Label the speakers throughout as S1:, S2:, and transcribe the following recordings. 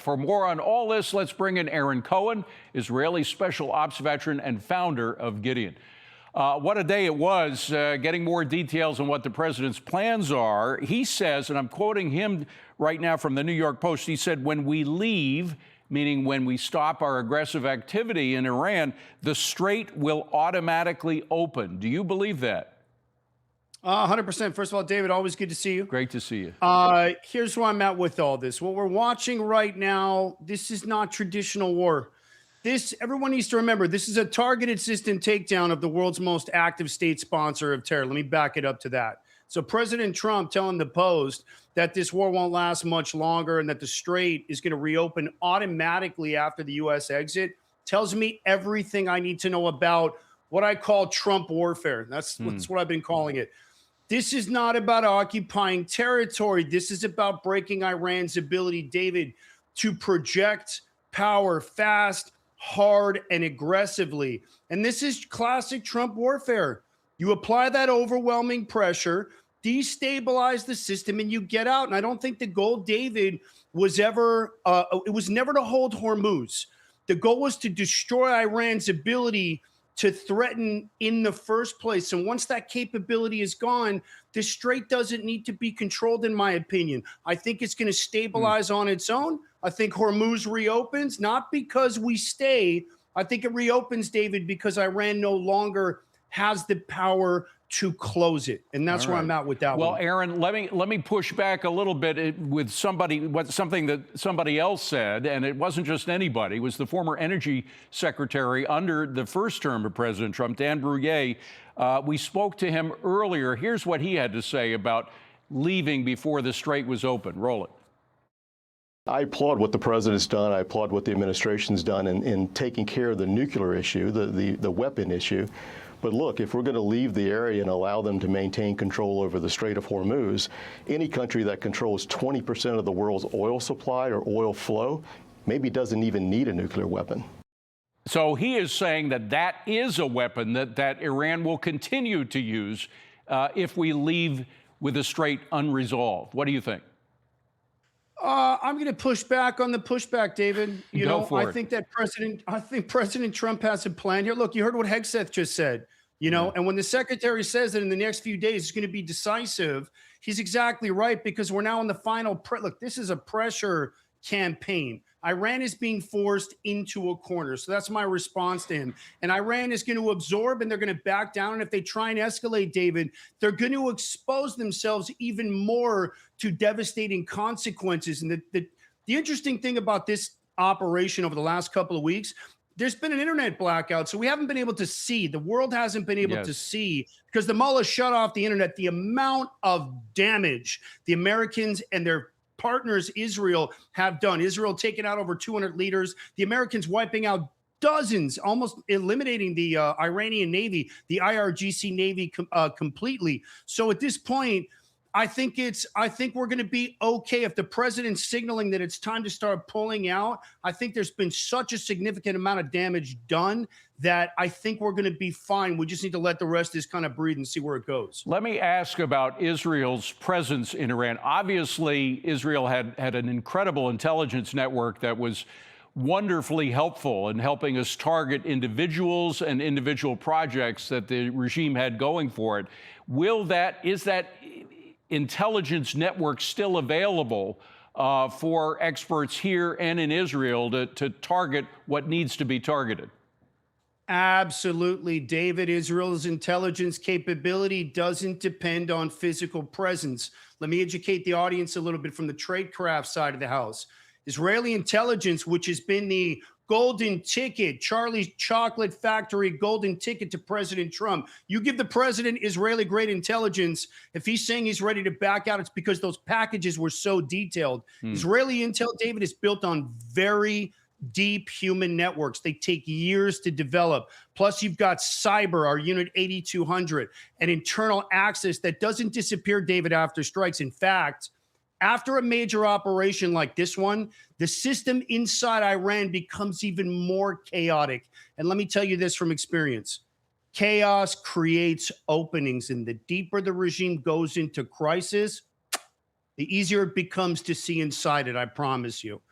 S1: For more on all this, let's bring in Aaron Cohen, Israeli special ops veteran and founder of Gideon. What a day it was, getting more details on what the president's plans are. He says, and I'm quoting him right now from the New York Post, he said, when we leave, meaning when we stop our aggressive activity in Iran, the strait will automatically open. Do you believe that?
S2: 100%. First of all, David, always good to see you.
S1: Great to see you.
S2: Here's where I'm at with all this. What we're watching right now, this is not traditional war. Everyone needs to remember, this is a targeted system takedown of the world's most active state sponsor of terror. Let me back it up to that. So President Trump telling the Post that this war won't last much longer and that the strait is going to reopen automatically after the U.S. exit tells me everything I need to know about what I call Trump warfare. That's what I've been calling it. This is not about occupying territory. This is about breaking Iran's ability, David, to project power fast, hard, and aggressively. And this is classic Trump warfare. You apply that overwhelming pressure, destabilize the system, and you get out. And I don't think the goal, David, was ever, it was never to hold Hormuz. The goal was to destroy Iran's ability to threaten in the first place. And once that capability is gone, the strait doesn't need to be controlled, in my opinion. I think it's going to stabilize on its own. I think Hormuz reopens, not because we stay. I think it reopens, David, because Iran no longer has the power to close it. And that's where I'm at with that one.
S1: Well, Aaron, let me push back a little bit with something that somebody else said, and it wasn't just anybody. It was the former energy secretary under the first term of President Trump, Dan Brouillet. We spoke to him earlier. Here's what he had to say about leaving before the strait was open. Roll it.
S3: I applaud what the president's done. I applaud what the administration's done in taking care of the nuclear issue, the weapon issue. But look, if we're going to leave the area and allow them to maintain control over the Strait of Hormuz, any country that controls 20% of the world's oil supply or oil flow maybe doesn't even need a nuclear weapon.
S1: So he is saying that that is a weapon that Iran will continue to use if we leave with the strait unresolved. What do you think?
S2: I'm going to push back on the pushback, David. I think President Trump has a plan here. Look, you heard what Hegseth just said, and when the secretary says that in the next few days it's going to be decisive, he's exactly right, because we're now in the final. Look, this is a pressure campaign. Iran is being forced into a corner. So that's my response to him. And Iran is going to absorb and they're going to back down. And if they try and escalate, David, they're going to expose themselves even more to devastating consequences. And the interesting thing about this operation over the last couple of weeks, there's been an internet blackout. So we haven't been able to see, the world hasn't been able to see, because the mullah shut off the internet, the amount of damage the Americans and their partners Israel have done. Israel taking out over 200 leaders, the Americans wiping out dozens, almost eliminating the Iranian Navy, the IRGC Navy completely. So at this point, I think we're going to be okay. If the president's signaling that it's time to start pulling out, I think there's been such a significant amount of damage done that I think we're going to be fine. We just need to let the rest of this kind of breathe and see where it goes.
S1: Let me ask about Israel's presence in Iran. Obviously, Israel had an incredible intelligence network that was wonderfully helpful in helping us target individuals and individual projects that the regime had going for it. Is that intelligence network still available for experts here and in Israel to target what needs to be targeted?
S2: Absolutely, David. Israel's intelligence capability doesn't depend on physical presence. Let me educate the audience a little bit from the tradecraft side of the house. Israeli intelligence, which has been the golden ticket, Charlie's Chocolate Factory golden ticket to President Trump. You give the president Israeli grade intelligence. If he's saying he's ready to back out, it's because those packages were so detailed. Israeli intel, David, is built on very deep human networks. They take years to develop. Plus, you've got cyber, our unit 8200, an internal access that doesn't disappear, David, after strikes. In fact, after a major operation like this one, the system inside Iran becomes even more chaotic. And let me tell you this from experience. Chaos creates openings, and the deeper the regime goes into crisis, the easier it becomes to see inside it, I promise you.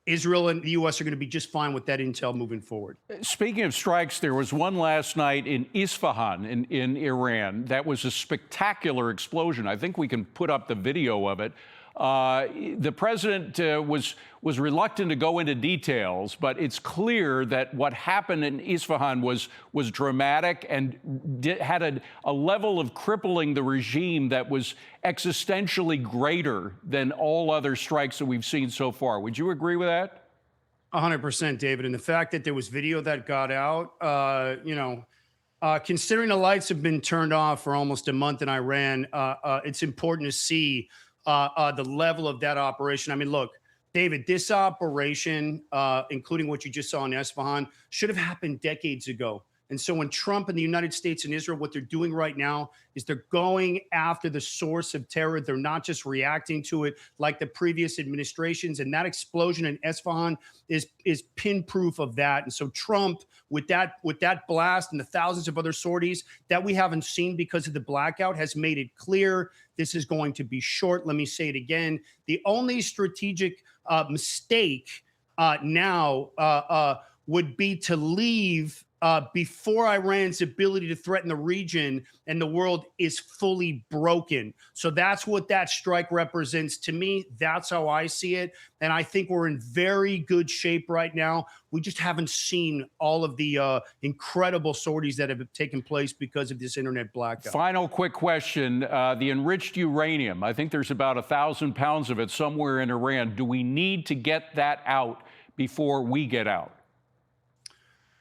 S2: Israel and the U.S. are going to be just fine with that intel moving forward.
S1: Speaking of strikes, there was one last night in Isfahan in Iran. That was a spectacular explosion. I think we can put up the video of it. The president was reluctant to go into details, but it's clear that what happened in Isfahan was dramatic and had a level of crippling the regime that was existentially greater than all other strikes that we've seen so far. Would you agree with that?
S2: 100%, David. And the fact that there was video that got out, considering the lights have been turned off for almost a month in Iran, it's important to see the level of that operation. I mean, look, David, this operation, including what you just saw in Isfahan, should have happened decades ago. And so when Trump and the United States and Israel, what they're doing right now is they're going after the source of terror. They're not just reacting to it like the previous administrations. And that explosion in Isfahan is pin proof of that. And so Trump, with that blast and the thousands of other sorties that we haven't seen because of the blackout, has made it clear this is going to be short. Let me say it again. The only strategic mistake now would be to leave before Iran's ability to threaten the region and the world is fully broken. So that's what that strike represents to me. That's how I see it. And I think we're in very good shape right now. We just haven't seen all of the incredible sorties that have taken place because of this internet blackout.
S1: Final quick question. The enriched uranium, I think there's about 1,000 pounds of it somewhere in Iran. Do we need to get that out before we get out?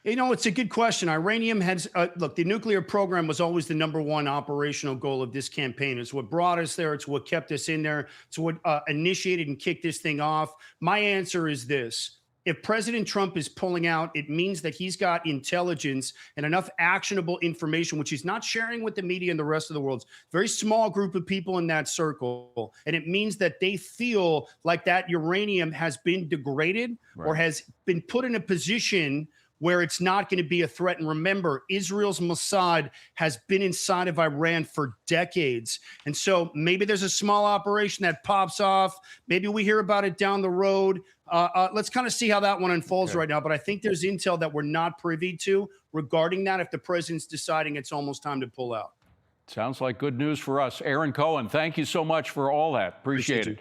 S2: You know, it's a good question. Iranium has, look, the nuclear program was always the #1 operational goal of this campaign. It's what brought us there. It's what kept us in there. It's what initiated and kicked this thing off. My answer is this. If President Trump is pulling out, it means that he's got intelligence and enough actionable information, which he's not sharing with the media and the rest of the world. Very small group of people in that circle. And it means that they feel like that uranium has been degraded or has been put in a position where it's not going to be a threat. And remember, Israel's Mossad has been inside of Iran for decades. And so maybe there's a small operation that pops off. Maybe we hear about it down the road. Let's kind of see how that one unfolds right now. But I think there's intel that we're not privy to regarding that if the president's deciding it's almost time to pull out.
S1: Sounds like good news for us. Aaron Cohen, thank you so much for all that. Appreciate it.